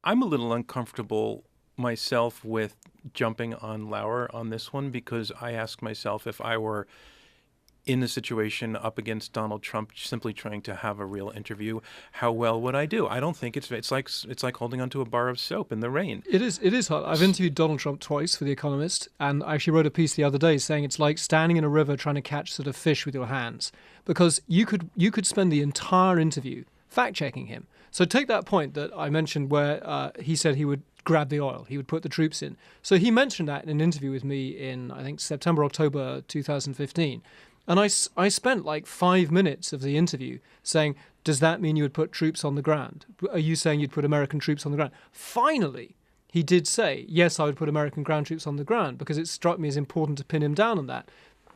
I'm a little uncomfortable myself with jumping on Lauer on this one because I ask myself if I were in the situation up against Donald Trump, simply trying to have a real interview, how well would I do? I don't think it's like holding onto a bar of soap in the rain. It is hard. I've interviewed Donald Trump twice for The Economist, and I actually wrote a piece the other day saying it's like standing in a river trying to catch sort of fish with your hands, because you could spend the entire interview fact checking him. So take that point that I mentioned where he said he would grab the oil, he would put the troops in. So he mentioned that in an interview with me in, I think, September, October 2015. And I spent like 5 minutes of the interview saying, does that mean you would put troops on the ground? Are you saying you'd put American troops on the ground? Finally, he did say, yes, I would put American ground troops on the ground, because it struck me as important to pin him down on that.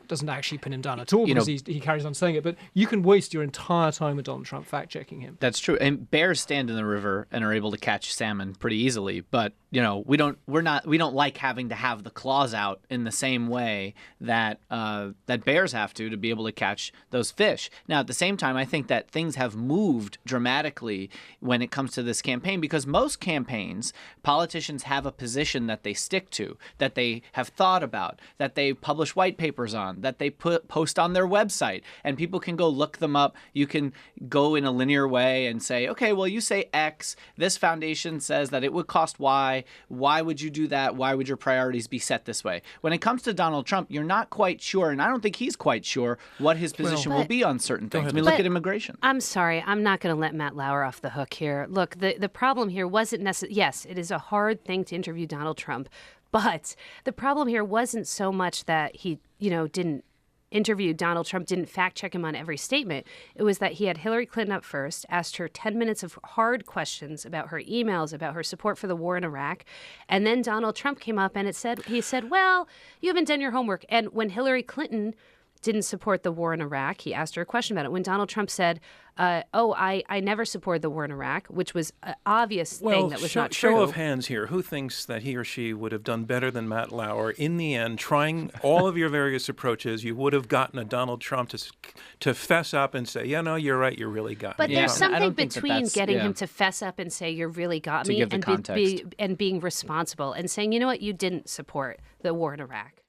Doesn't actually pin him down at all, because he carries on saying it, but you can waste your entire time with Donald Trump fact-checking him. That's true. And bears stand in the river and are able to catch salmon pretty easily, but we don't like having to have the claws out in the same way that that bears have to be able to catch those fish. Now, at the same time, I think that things have moved dramatically when it comes to this campaign, because most campaigns, politicians have a position that they stick to, that they have thought about, that they publish white papers on, that they post on their website, and people can go look them up. You can go in a linear way and say, okay, well, you say X, this foundation says that it would cost Y. Why would you do that? Why would your priorities be set this way? When it comes to Donald Trump, you're not quite sure, and I don't think he's quite sure what his position will be on certain things. I mean, look at immigration. I'm sorry. I'm not going to let Matt Lauer off the hook here. Look, the problem here wasn't necessarily, yes, it is a hard thing to interview Donald Trump, but the problem here wasn't so much that he, didn't interview Donald Trump, didn't fact check him on every statement. It was that he had Hillary Clinton up first, asked her 10 minutes of hard questions about her emails, about her support for the war in Iraq. And then Donald Trump came up and he said, well, you haven't done your homework. And when Hillary Clinton didn't support the war in Iraq, he asked her a question about it. When Donald Trump said, I never supported the war in Iraq, which was an obvious thing that was not true. Show of hands here. Who thinks that he or she would have done better than Matt Lauer? In the end, trying all of your various approaches, you would have gotten a Donald Trump to fess up and say, yeah, no, you're right, you really got me. But there's something between getting him to fess up and say, you really got me, and being responsible and saying, you know what, you didn't support the war in Iraq.